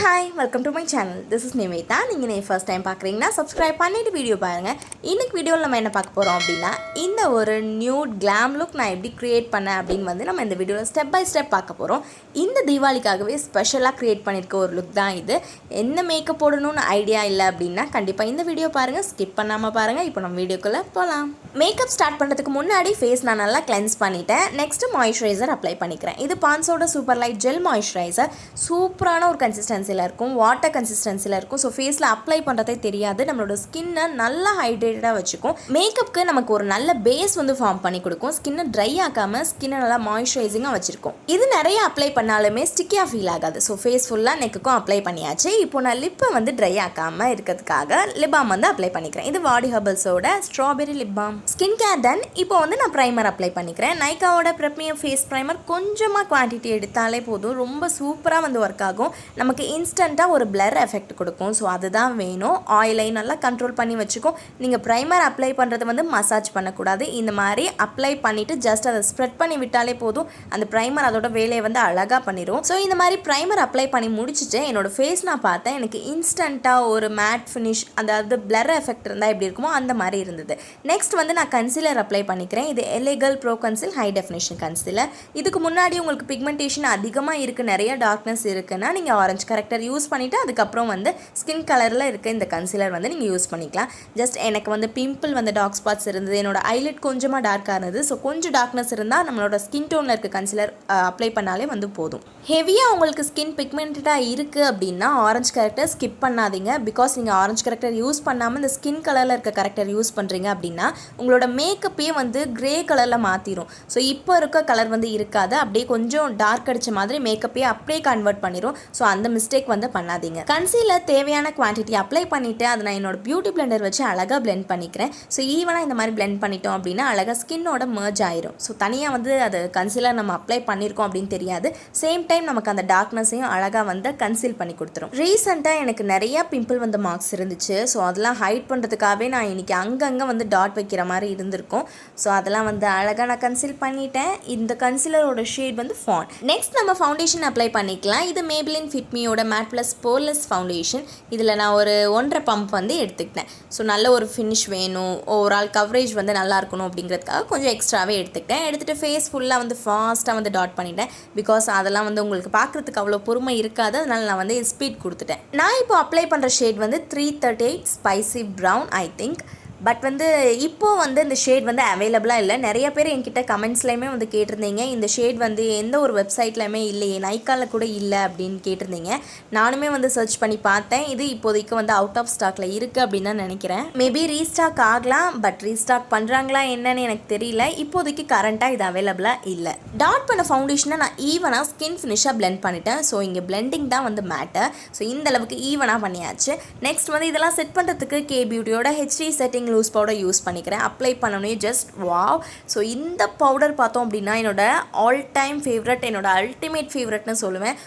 Hi, welcome to my channel. This is Nivetha. நீங்கள் நீ first time பார்க்குறீங்கன்னா subscribe பண்ணிவிட்டு வீடியோ பாருங்கள். இன்னைக்கு வீடியோவில் நம்ம என்ன பார்க்க போகிறோம் அப்படின்னா இந்த ஒரு நியூட் கிளாம் லுக் நான் எப்படி க்ரியேட் பண்ணேன் அப்படின்னு வந்து நம்ம இந்த வீடியோவில் ஸ்டெப் பை ஸ்டெப் பார்க்க போகிறோம். இந்த தீபாவளிக்காகவே ஸ்பெஷலாக க்ரியேட் பண்ணியிருக்க ஒரு லுக் தான் இது. என்ன மேக்கப் போடணும்னு ஐடியா இல்லை அப்படின்னா கண்டிப்பாக இந்த வீடியோ பாருங்கள், ஸ்கிப் பண்ணாமல் பாருங்கள். இப்போ நம்ம வீடியோக்குள்ளே போகலாம். மேக்கப் ஸ்டார்ட் பண்ணுறதுக்கு முன்னாடி ஃபேஸ் நான் நல்லா கிளென்ஸ் பண்ணிவிட்டேன். நெக்ஸ்ட்டு மாய்ஸ்சரைசர் அப்ளை பண்ணிக்கிறேன். இது பான்ஸோட சூப்பர் லைட் ஜெல் மாய்ஸ்சரைசர். சூப்பரான ஒரு கன்சிஸ்டன்சியில் இருக்கும், வாட்டர் கன்சிஸ்டன்சியில் இருக்கும். ஸோ ஃபேஸில் அப்ளை பண்ணுறதே தெரியாது, நம்மளோட ஸ்கின்னை நல்லா ஹைட்ரேட்டடாக வச்சுக்கும். மேக்கப்புக்கு நமக்கு ஒரு நல்ல பேஸ் வந்து ஃபார்ம் பண்ணி கொடுக்கும். ஸ்கின்னை ட்ரை ஆக்காமல் ஸ்கின்னை நல்லா மாய்ஸ்சரைசிங்காக வச்சுருக்கும். இது நிறைய அப்ளை பண்ணாலுமே ஸ்டிக்கியாக ஃபீல் ஆகாது. ஸோ ஃபேஸ் ஃபுல்லாக நெக்குக்கும் அப்ளை பண்ணியாச்சு. இப்போ நான் லிப்பை வந்து ட்ரை ஆக்காமல் இருக்கிறதுக்காக லிப் பாம் வந்து அப்ளை பண்ணிக்கிறேன். இது வாடி ஹெர்பல்ஸோட strawberry lip balm. Skin care then இப்போ வந்து நான் ப்ரைமர் அப்ளை பண்ணிக்கிறேன். நைக்காவோட ப்ரெப்மியம் ஃபேஸ் ப்ரைமர் கொஞ்சமாக குவான்டிட்டி எடுத்தாலே போதும், ரொம்ப சூப்பராக வந்து ஒர்க் ஆகும். நமக்கு இன்ஸ்டண்ட்டாக ஒரு பிளர் எஃபெக்ட் கொடுக்கும். ஸோ அதுதான் வேணும். ஆயிலை நல்லா கண்ட்ரோல் பண்ணி வச்சுக்கும். நீங்கள் ப்ரைமர் அப்ளை பண்ணுறது வந்து மசாஜ் பண்ணக்கூடாது. இந்த மாதிரி அப்ளை பண்ணிவிட்டு ஜஸ்ட் அதை ஸ்ப்ரெட் பண்ணி விட்டாலே போதும், அந்த ப்ரைமர் அதோட வேலையை வந்து அழகாக பண்ணிடும். ஸோ இந்த மாதிரி ப்ரைமர் அப்ளை பண்ணி முடிச்சுட்டு என்னோட ஃபேஸ் நான் பார்த்தேன். எனக்கு இன்ஸ்டண்ட்டாக ஒரு மேட் ஃபினிஷ், அதாவது பிளர் எஃபெக்ட் இருந்தால் எப்படி இருக்குமோ அந்த மாதிரி இருந்தது. நெக்ஸ்ட் வந்து நான் கன்சீலர் அப்ளை பண்ணிக்கிறேன். இது helical bro conceal high definition concealer. இதுக்கு முன்னாடி உங்களுக்கு பிக்மெண்டேஷன் அதிகமாக இருக்குது, நிறைய டார்க்னஸ் இருக்குன்னா நீங்கள் ஆரஞ்சு கரெக்டர் யூஸ் பண்ணிவிட்டு அதுக்கப்புறம் வந்து ஸ்கின் கலரில் இருக்க இந்த கன்சீலர் வந்து நீங்கள் யூஸ் பண்ணிக்கலாம். ஜஸ்ட் எனக்கு வந்து பிம்பிள் வந்து டார்க் ஸ்பாட்ஸ் இருந்தது, என்னோட ஐலிட் கொஞ்சமாக டார்க்காக இருந்தது. ஸோ கொஞ்சம் டார்க்னஸ் இருந்தால் நம்மளோட ஸ்கின் டோனில் இருக்க கன்சீலர் அப்ளை பண்ணாலே வந்து போதும். ஹெவியாக உங்களுக்கு ஸ்கின் பிக்மெண்டடாக இருக்குது அப்படின்னா ஆரஞ்சு கரெக்டர் ஸ்கிப் பண்ணாதீங்க. பிகாஸ் நீங்கள் ஆரஞ்சு கரெக்டர் யூஸ் பண்ணாமல் இந்த ஸ்கின் கலரில் இருக்க கரெக்டர் யூஸ் பண்ணுறீங்க அப்படின்னா உங்களோட மேக்கப்பே வந்து கிரே கலரில் மாற்றிடும். ஸோ இப்போ இருக்க கலர் வந்து இருக்காது, அப்படியே கொஞ்சம் டார்க் அடித்த மாதிரி மேக்கப்பே அப்படியே கன்வெர்ட் பண்ணிடும். ஸோ அந்த மிஸ்டேக் வந்து பண்ணாதீங்க. கன்சீலர் தேவையான குவான்டிட்டி அப்ளை பண்ணிவிட்டு அதை நான் என்னோட பியூட்டி பிளெண்டர் வச்சு அழகாக பிளெண்ட் பண்ணிக்கிறேன். ஸோ ஈவனாக இந்த மாதிரி பிளெண்ட் பண்ணிட்டோம் அப்படின்னா அழகாக ஸ்கின்னோட மர்ஜ் ஆயிரும். ஸோ தனியாக வந்து அது கன்சீலர் நம்ம அப்ளை பண்ணியிருக்கோம் அப்படின்னு தெரியாது. சேம் டைம் நமக்கு அந்த டார்க்னஸையும் அழகாக வந்து கன்சீல் பண்ணி கொடுத்துரும். ரீசெண்டாக எனக்கு நிறையா பிம்பிள் வந்து மார்க்ஸ் இருந்துச்சு. ஸோ அதெல்லாம் ஹைட் பண்ணுறதுக்காகவே நான் இன்றைக்கி அங்கங்கே வந்து டாட் வைக்கிற மாதிரி இருந்திருக்கும். ஸோ அதெல்லாம் வந்து அழகாக நான் கன்சீல் பண்ணிட்டேன். இந்த கன்சீலரோட ஷேட் வந்து ஃபான். நெக்ஸ்ட் நம்ம ஃபவுண்டேஷன் அப்ளை பண்ணிக்கலாம். இது மேபிளின் ஃபிட்மியோட மேட் ப்ளஸ் போர்லெஸ் ஃபவுண்டேஷன். இதில் நான் ஒரு 1.5 பம்ப் வந்து எடுத்துக்கிட்டேன். ஸோ நல்ல ஒரு ஃபினிஷ் வேணும், ஓவரால் கவரேஜ் வந்து நல்லா இருக்கணும் அப்படிங்கிறதுக்காக கொஞ்சம் எக்ஸ்ட்ராவே எடுத்துக்கிட்டேன். எடுத்துகிட்டு ஃபேஸ் ஃபுல்லாக வந்து ஃபாஸ்ட்டாக வந்து டாட் பண்ணிட்டேன். பிகாஸ் அதெல்லாம் வந்து உங்களுக்கு பார்க்குறதுக்கு அவ்வளோ பொறுமை இருக்காது, அதனால் நான் வந்து ஸ்பீட் கொடுத்துட்டேன். நான் இப்போ அப்ளை பண்ணுற ஷேட் வந்து 338 spicy brown I think. But வந்து இப்போது வந்து இந்த ஷேட் வந்து அவைலபிளாக இல்லை. நிறைய பேர் என்கிட்ட கமெண்ட்ஸ்லையுமே வந்து கேட்டிருந்தீங்க, இந்த ஷேட் வந்து எந்த ஒரு வெப்சைட்லையுமே இல்லையே, நைக்காவில் கூட இல்லை அப்படின்னு கேட்டிருந்தீங்க. நானுமே வந்து சர்ச் பண்ணி பார்த்தேன். இது இப்போதைக்கு வந்து அவுட் ஆஃப் ஸ்டாக்கில் இருக்குது அப்படின்னு தான் நினைக்கிறேன். மேபி ரீஸ்டாக் ஆகலாம், பட் ரீஸ்டாக் பண்ணுறாங்களா என்னன்னு எனக்கு தெரியல. இப்போதைக்கு கரண்ட்டாக இது அவைலபிளாக இல்லை. டாட் பண்ண ஃபவுண்டேஷனை நான் ஈவனாக ஸ்கின் ஃபினிஷாக பிளெண்ட் பண்ணிட்டேன். ஸோ இங்கே பிளெண்டிங் தான் வந்து மேட்டர். ஸோ இந்த அளவுக்கு ஈவனாக பண்ணியாச்சு. நெக்ஸ்ட் வந்து இதெல்லாம் செட் பண்ணுறதுக்கு கே பியூட்டியோட HD setting loose powder use பண்ணிக்கிறேன். அப்ளை பண்ணனே ஜஸ்ட் வாவ். ஸோ இந்த பவுடர் பார்த்தோம் அப்படின்னா என்னோட ஆல் டைம் ஃபேவரட், என்னோட அல்டிமேட் ஃபேவரட்னு சொல்லுவேன்.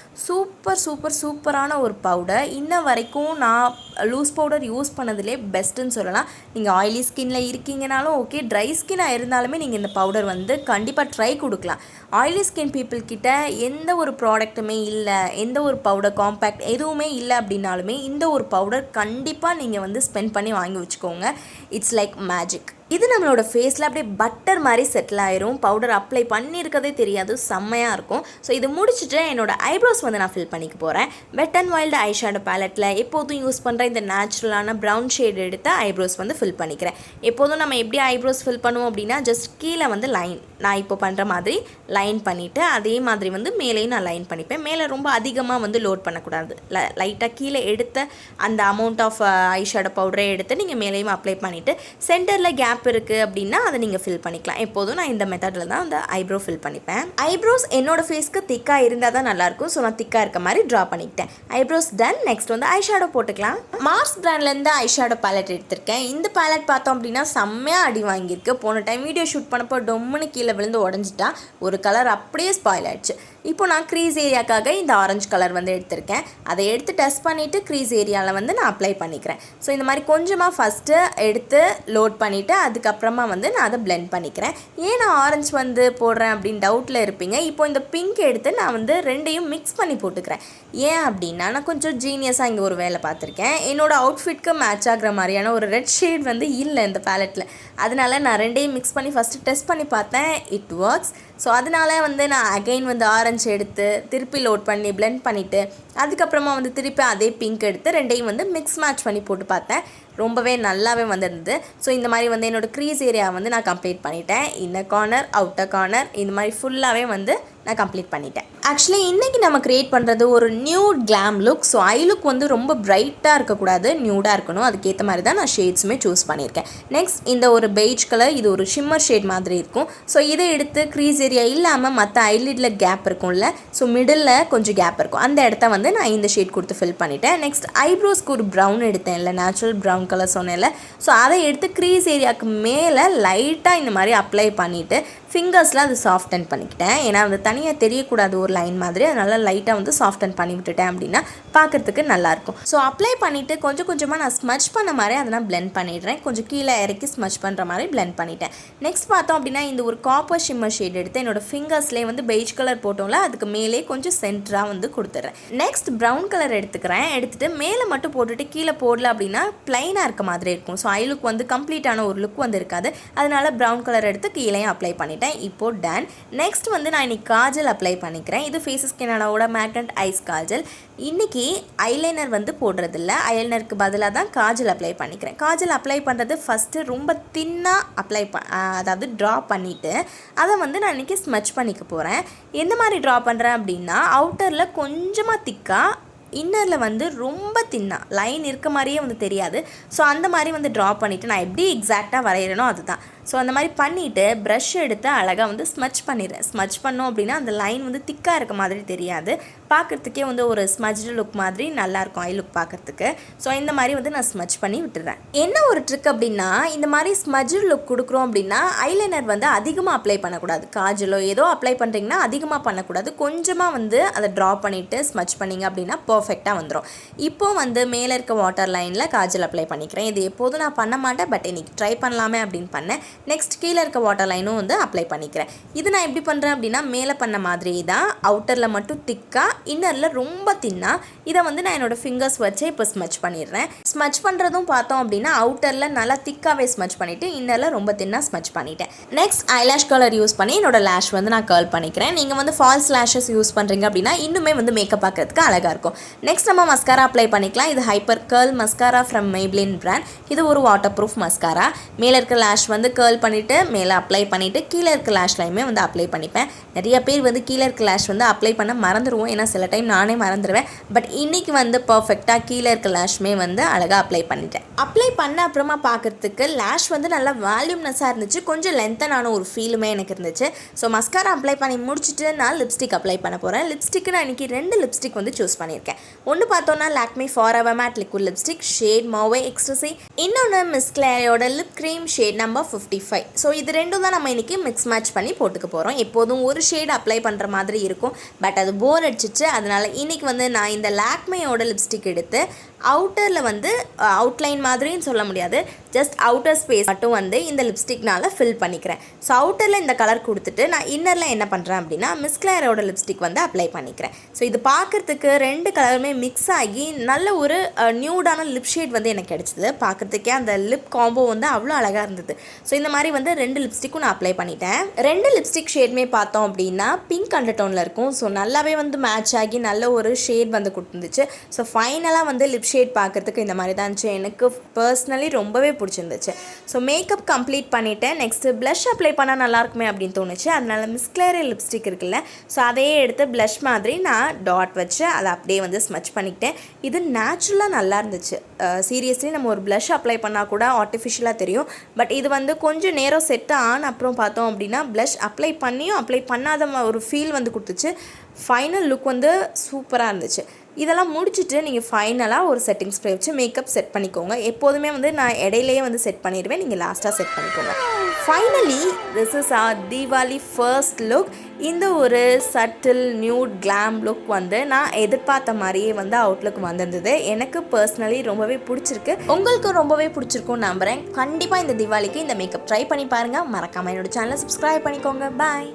சூப்பரான ஒரு பவுடர். இன்ன வரைக்கும் நான் லூஸ் பவுடர் யூஸ் பண்ணதிலே பெஸ்ட்டுன்னு சொல்லலாம். நீங்கள் ஆயிலி ஸ்கின்னில் இருக்கீங்கனாலும் ஓகே, ட்ரை ஸ்கின்னாக இருந்தாலுமே நீங்கள் இந்த பவுடர் வந்து கண்டிப்பாக ட்ரை கொடுக்கலாம். ஆயிலி ஸ்கின் பீப்புள் கிட்ட எந்த ஒரு ப்ராடக்ட்டுமே இல்லை, எந்த ஒரு பவுடர் காம்பேக்ட் எதுவுமே இல்லை அப்படின்னாலுமே இந்த ஒரு பவுடர் கண்டிப்பாக நீங்கள் வந்து ஸ்பெண்ட் பண்ணி வாங்கி வச்சுக்கோங்க. It's like magic. இது நம்மளோட ஃபேஸில் அப்படியே பட்டர் மாதிரி செட்டில் ஆயிரும். பவுடர் அப்ளை பண்ணியிருக்கதே தெரியாது, செம்மையாக இருக்கும். ஸோ இது முடிச்சுட்டு என்னோட ஐப்ரோஸ் வந்து நான் ஃபில் பண்ணிக்க போகிறேன். Wet and wild eye shadow பேலட்டில் எப்போதும் யூஸ் பண்ணுற இந்த நேச்சுரலான ப்ரௌன் ஷேட் எடுத்து ஐப்ரோஸ் வந்து ஃபில் பண்ணிக்கிறேன். எப்போதும் நம்ம எப்படி ஐப்ரோஸ் ஃபில் பண்ணுவோம் அப்படின்னா ஜஸ்ட் கீழே வந்து லைன், நான் இப்போ பண்ணுற மாதிரி லைன் பண்ணிவிட்டு அதே மாதிரி வந்து மேலேயும் நான் லைன் பண்ணிப்பேன். மேலே ரொம்ப அதிகமாக வந்து லோட் பண்ணக்கூடாது. லைட்டாக கீழே எடுத்த அந்த அமௌண்ட் ஆஃப் ஐ ஷேடோ பவுடரை எடுத்து நீங்கள் மேலேயும் அப்ளை பண்ணிவிட்டு சென்டரில் கேப் இருக்குது அப்படின்னா அதை நீங்கள் ஃபில் பண்ணிக்கலாம். எப்போதும் நான் இந்த மெத்தடில் தான் அந்த ஐப்ரோ ஃபில் பண்ணிப்பேன். ஐப்ரோஸ் என்னோட ஃபேஸ்க்கு திக்காக இருந்தால் தான் நல்லாயிருக்கும். ஸோ நான் திக்காக இருக்க மாதிரி ட்ரா பண்ணிக்கிட்டேன். Eyebrows done. நெக்ஸ்ட் வந்து ஐ ஷேடோ போட்டுக்கலாம். மார்ஸ் பிராண்ட்லேருந்து ஐ ஷேடோ பேலட் எடுத்திருக்கேன். இந்த பேலட் பார்த்தோம் அப்படின்னா செம்மையாக அடி வாங்கியிருக்கு. போன டைம் வீடியோ ஷூட் பண்ணப்போ டொம்முன்னு கீழே விழுந்து உடஞ்சிட்டா, ஒரு கலர் அப்படியே ஸ்பாயில் ஆயிடுச்சு. இப்போ நான் க்ரீஸ் ஏரியாக்காக இந்த ஆரஞ்சு கலர் வந்து எடுத்திருக்கேன். அதை எடுத்து டெஸ்ட் பண்ணிவிட்டு க்ரீஸ் ஏரியாவில் வந்து நான் அப்ளை பண்ணிக்கிறேன். ஸோ இந்த மாதிரி கொஞ்சமாக ஃபஸ்ட்டு எடுத்து லோட் பண்ணிவிட்டு அதுக்கப்புறமா வந்து நான் அதை பிளெண்ட் பண்ணிக்கிறேன். ஏன் நான் ஆரஞ்சு வந்து போடுறேன் அப்படின்னு டவுட்டில் இருப்பீங்க. இப்போ இந்த பிங்க் எடுத்து நான் வந்து ரெண்டையும் மிக்ஸ் பண்ணி போட்டுக்கிறேன். ஏன் அப்படின்னா நான் கொஞ்சம் ஜீனியஸாக இங்கே ஒரு வேலை பார்த்துருக்கேன். என்னோடய அவுட்ஃபிட்க்கு மேட்ச் ஆகிற மாதிரியான ஒரு ரெட் ஷேட் வந்து இல்லை இந்த பேலட்டில். அதனால் நான் ரெண்டையும் மிக்ஸ் பண்ணி ஃபஸ்ட்டு டெஸ்ட் பண்ணி பார்த்தேன். It works. ஸோ அதனால வந்து நான் அகைன் வந்து ஆரஞ்சு எடுத்து திருப்பி லோட் பண்ணி பிளெண்ட் பண்ணிவிட்டு அதுக்கப்புறமா வந்து திருப்பி அதே பிங்க் எடுத்து ரெண்டையும் வந்து மிக்ஸ் மேட்ச் பண்ணி போட்டு பார்த்தேன். ரொம்பவே நல்லாவே வந்துருந்தது. ஸோ இந்த மாதிரி வந்து என்னோடய க்ரீஸ் ஏரியா வந்து நான் கம்ப்ளீட் பண்ணிட்டேன். இன்னர் கார்னர், அவுட்டர் கார்னர் இந்த மாதிரி ஃபுல்லாகவே வந்து நான் கம்ப்ளீட் பண்ணிட்டேன். ஆக்சுவலி இன்றைக்கி நம்ம க்ரியேட் பண்ணுறது ஒரு nude glam look. So eye look வந்து ரொம்ப பிரைட்டாக இருக்கக்கூடாது, நியூடாக இருக்கணும். அதுக்கேற்ற மாதிரி தான் நான் ஷேட்ஸுமே சூஸ் பண்ணியிருக்கேன். நெக்ஸ்ட் இந்த ஒரு பெய்ஜ் கலர், இது ஒரு ஷிம்மர் ஷேட் மாதிரி இருக்கும். ஸோ இதை எடுத்து க்ரீஸ் ஏரியா இல்லாமல் மற்ற ஐலிடில் கேப் இருக்கும்ல, ஸோ மிடில் கொஞ்சம் கேப் இருக்கும், அந்த இடத்த வந்து நான் இந்த ஷேட் கொடுத்து ஃபில் பண்ணிட்டேன். நெக்ஸ்ட் ஐப்ரோஸ்க்கு ஒரு ப்ரௌன் எடுத்தேன் இல்லை, நேச்சுரல் ப்ரௌன் கலர் சொன்னேன்ல. ஸோ அதை எடுத்து க்ரீஸ் ஏரியாவுக்கு மேலே லைட்டாக இந்த மாதிரி அப்ளை பண்ணிவிட்டு ஃபிங்கர்ஸில் அது சாஃப்டன் பண்ணிக்கிட்டேன். ஏன்னா அது தனியாக தெரியக்கூடாது ஒரு லைன் மாதிரி, அதனால் லைட்டாக வந்து சாஃப்டன் பண்ணி விட்டுட்டேன் அப்படின்னா பார்க்குறதுக்கு நல்லாயிருக்கும். ஸோ அப்ளை பண்ணிவிட்டு கொஞ்சம் கொஞ்சமாக நான் ஸ்மச் பண்ண மாதிரி அதை நான் பிளெண்ட் பண்ணிடுறேன். கொஞ்சம் கீழே இறக்கி ஸ்மச் பண்ணுற மாதிரி பிளெண்ட் பண்ணிட்டேன். நெக்ஸ்ட் பார்த்தோம் அப்படின்னா இந்த ஒரு காப்பர் ஷிம்மர் ஷேட் எடுத்து என்னோடய ஃபிங்கர்ஸ்லேயே வந்து பெய்ஜ் கலர் போட்டோம்ல அதுக்கு மேலே கொஞ்சம் சென்டராக வந்து கொடுத்துட்றேன். நெக்ஸ்ட் ப்ரௌன் கலர் எடுத்துக்கிறேன். எடுத்துகிட்டு மேலே மட்டும் போட்டுட்டு கீழே போடல அப்படின்னா ப்ளைனாக இருக்க மாதிரி இருக்கும். ஸோ ஐ லுக் வந்து கம்ப்ளீட்டான ஒரு லுக் வந்து இருக்காது. அதனால் ப்ரௌன் கலர் எடுத்து கீழேயும் அப்ளை பண்ணிட்டேன். இப்போ டன். நெக்ஸ்ட் வந்து நான் இன்னைக்கு காஜல் அப்ளை பண்ணிக்கிறேன். இது ஃபேஸஸ் கனடாவோட மேக்னட் ஐஸ் காஜல். இன்றைக்கி ஐலைனர் வந்து போடுறதில்ல, ஐலைனருக்கு பதிலாக தான் காஜல் அப்ளை பண்ணிக்கிறேன். காஜல் அப்ளை பண்ணுறது ஃபஸ்ட்டு ரொம்ப தின்னாக அதாவது ட்ரா பண்ணிவிட்டு அதை வந்து நான் இன்றைக்கி ஸ்மச் பண்ணிக்க போகிறேன். எந்த மாதிரி ட்ரா பண்ணுறேன் அப்படின்னா அவுட்டரில் கொஞ்சமாக திக்காக, இன்னரில் வந்து ரொம்ப தின்னா லைன் இருக்க மாதிரியே வந்து தெரியாது. ஸோ அந்த மாதிரி வந்து ட்ரா பண்ணிவிட்டு நான் எப்படி எக்ஸாக்டாக வரைகிறேனோ அதுதான். ஸோ அந்த மாதிரி பண்ணிவிட்டு ப்ரஷ் எடுத்து அழகாக வந்து ஸ்மச் பண்ணிடுறேன். ஸ்மச் பண்ணோம் அப்படின்னா அந்த லைன் வந்து திக்காக இருக்க மாதிரி தெரியாது, பார்க்குறதுக்கே வந்து ஒரு ஸ்மஜ்டு லுக் மாதிரி நல்லாயிருக்கும் ஐ லுக் பார்க்குறதுக்கு. ஸோ இந்த மாதிரி வந்து நான் ஸ்மச் பண்ணி விட்டுறேன். என்ன ஒரு ட்ரிக் அப்படின்னா இந்த மாதிரி ஸ்மஜ்டு லுக் கொடுக்குறோம் அப்படின்னா ஐலைனர் வந்து அதிகமாக அப்ளை பண்ணக்கூடாது. காஜலோ ஏதோ அப்ளை பண்ணுறீங்கன்னா அதிகமாக பண்ணக்கூடாது. கொஞ்சமாக வந்து அதை ட்ரா பண்ணிவிட்டு ஸ்மச் பண்ணிங்க அப்படின்னா பர்ஃபெக்டாக வந்துடும். இப்போது வந்து மேலே இருக்க வாட்டர் லைனில் காஜல் அப்ளை பண்ணிக்கிறேன். இது எப்போதும் நான் பண்ண மாட்டேன், பட் இன்றைக்கி ட்ரை பண்ணலாமே அப்படின்னு பண்ணேன். நெக்ஸ்ட் கீழே இருக்க வாட்டர் லைனும் வந்து அப்ளை பண்ணிக்கிறேன். இது நான் எப்படி பண்ணுறேன் அப்படின்னா மேலே பண்ண மாதிரி தான், அவுட்டரில் மட்டும் திக்காக, இன்னரில் ரொம்ப தின்னா. இதை வந்து நான் என்னோடய ஃபிங்கர்ஸ் வச்சு இப்போ ஸ்மச் பண்ணிடுறேன். ஸ்மச் பண்ணுறதும் பார்த்தோம் அப்படின்னா அவுட்டரில் நல்லா திக்காகவே ஸ்மச் பண்ணிவிட்டு இன்னரில் ரொம்ப தின்னாக ஸ்மச் பண்ணிட்டேன். நெக்ஸ்ட் ஐலாஷ் கலர் யூஸ் பண்ணி என்னோட லேஷ் வந்து நான் கர்ல் பண்ணிக்கிறேன். நீங்கள் வந்து ஃபால்ஸ் லேஷஸ் யூஸ் பண்ணுறீங்க அப்படின்னா இன்னுமே வந்து மேக்கப் பார்க்குறதுக்கு அழகாக இருக்கும். நெக்ஸ்ட் நம்ம மஸ்காரா அப்ளை பண்ணிக்கலாம். இது hyper curl mascara from Maybelline brand. இது ஒரு வாட்டர் ப்ரூஃப் மஸ்காரா. மேலே இருக்க லேஷ் வந்து கர்ல் பண்ணிவிட்டு மேலே அப்ளை பண்ணிவிட்டு கீழே இருக்க லேஷ்லையுமே வந்து அப்ளை பண்ணிப்பேன். நிறைய பேர் வந்து கீழே இருக்க லேஷ் வந்து அப்ளை பண்ண மறந்துடுவோம், ஏன்னா சில டைம் நானே மறந்துடுவேன். பட் இன்றைக்கி வந்து பர்ஃபெக்டாக கீழே இருக்க லேஷுமே வந்து அழகாக அப்ளை பண்ணிட்டேன். அப்ளை பண்ண அப்புறமா பார்க்குறதுக்கு லேஷ் வந்து நல்லா வால்யூம்னஸாக இருந்துச்சு, கொஞ்சம் லென்த்தனான ஒரு ஃபீலுமே எனக்கு இருந்துச்சு. ஸோ மஸ்காரா அப்ளை பண்ணி முடிச்சுட்டு நான் லிப்ஸ்டிக் அப்ளை பண்ண போகிறேன். லிப்ஸ்டிக்கு நான் இன்றைக்கி 2 லிப்ஸ்டிக் வந்து சூஸ் பண்ணியிருக்கேன். ஒன்று பார்த்தோன்னா Lakme forever matte liquid lipstick shade mauve ecstasy, இன்னொன்று மிஸ் கிளேரோட lip cream shade number 55. So இது ரெண்டும் தான் நம்ம இன்றைக்கி மிக்ஸ் மேட்ச் பண்ணி போட்டுக்க போகிறோம். எப்போதும் ஒரு ஷேட் அப்ளை பண்ணுற மாதிரி இருக்கும், பட் அது போர் அடிச்சிச்சு. அதனால் இன்றைக்கி வந்து நான் இந்த லாக்மேயோட லிப்ஸ்டிக் எடுத்து அவுட்டரில் வந்து அவுட்லைன் மாதிரின்னு சொல்ல முடியாது, ஜஸ்ட் அவுட்டர் ஸ்பேஸ் மட்டும் வந்து இந்த லிப்ஸ்டிக்னால் ஃபில் பண்ணிக்கிறேன். ஸோ அவுட்டரில் இந்த கலர் கொடுத்துட்டு நான் இன்னரில் என்ன பண்ணுறேன் அப்படின்னா மிஸ் கிளேரோட லிப்ஸ்டிக் வந்து அப்ளை பண்ணிக்கிறேன். ஸோ இது பார்க்குறதுக்கு 2 கலருமே மிக்ஸ் ஆகி நல்ல ஒரு நியூடான லிப் ஷேட் வந்து எனக்கு கிடச்சிது. பார்க்குறதுக்கே அந்த லிப் காம்போ வந்து அவ்வளோ அழகாக இருந்தது. ஸோ இந்த மாதிரி வந்து 2 லிப்ஸ்டிக்கும் நான் அப்ளை பண்ணிட்டேன். 2 லிப்ஸ்டிக் ஷேடுமே பார்த்தோம் அப்படின்னா பிங்க் அண்டர்டோனில் இருக்கும். ஸோ நல்லாவே வந்து மேட்ச் ஆகி நல்ல ஒரு ஷேட் வந்து கொடுத்துருந்துச்சு. ஸோ ஃபைனலாக வந்து லிப் ஷேட் பார்க்குறதுக்கு இந்த மாதிரி தான் இருந்துச்சு. எனக்கு பர்சனலி ரொம்பவே பிடிச்சிருந்துச்சு. ஸோ மேக்கப் கம்ப்ளீட் பண்ணிவிட்டேன். நெக்ஸ்ட்டு ப்ளஷ் அப்ளை பண்ணால் நல்லாயிருக்குமே அப்படின்னு தோணுச்சு. அதனால் மிஸ் கிளேர் லிப்ஸ்டிக் இருக்குல்ல, ஸோ அதையே எடுத்து ப்ளஷ் மாதிரி நான் டாட் வச்சு அதை அப்படியே வந்து ஸ்மச் பண்ணிக்கிட்டேன். இது நேச்சுரலாக நல்லா இருந்துச்சு. சீரியஸ்லி நம்ம ஒரு ப்ளஷ் அப்ளை பண்ணால் கூட ஆர்டிஃபிஷியலாக தெரியும், பட் இது வந்து கொஞ்சம் நேரம் செட் ஆன அப்புறம் பார்த்தோம் அப்படின்னா ப்ளஷ் அப்ளை பண்ணியும் அப்ளை பண்ணாத ஒரு ஃபீல் வந்து கொடுத்துச்சு. ஃபைனல் லுக் வந்து சூப்பராக இருந்துச்சு. இதெல்லாம் முடிச்சுட்டு நீங்கள் ஃபைனலாக ஒரு செட்டிங் ஸ்ப்ரே வச்சு மேக்கப் செட் பண்ணிக்கோங்க. எப்போதுமே வந்து நான் இடையிலேயே வந்து செட் பண்ணிடுவேன், நீங்கள் லாஸ்ட்டாக செட் பண்ணிக்கோங்க. Finally this is our Deepavali first look. இந்த ஒரு சட்டில் நியூட் கிளாம் லுக் வந்து நான் எதிர்பார்த்த மாதிரியே வந்து அவுட்லுக் வந்திருந்தது. எனக்கு பர்சனலி ரொம்பவே பிடிச்சிருக்கு. உங்களுக்கு ரொம்பவே பிடிச்சிருக்கும்னு நம்புகிறேன். கண்டிப்பாக இந்த தீபாவளிக்கு இந்த மேக்கப் ட்ரை பண்ணி பாருங்கள். மறக்காமல் என்னோட சேனலை சப்ஸ்கிரைப் பண்ணிக்கோங்க. பாய்.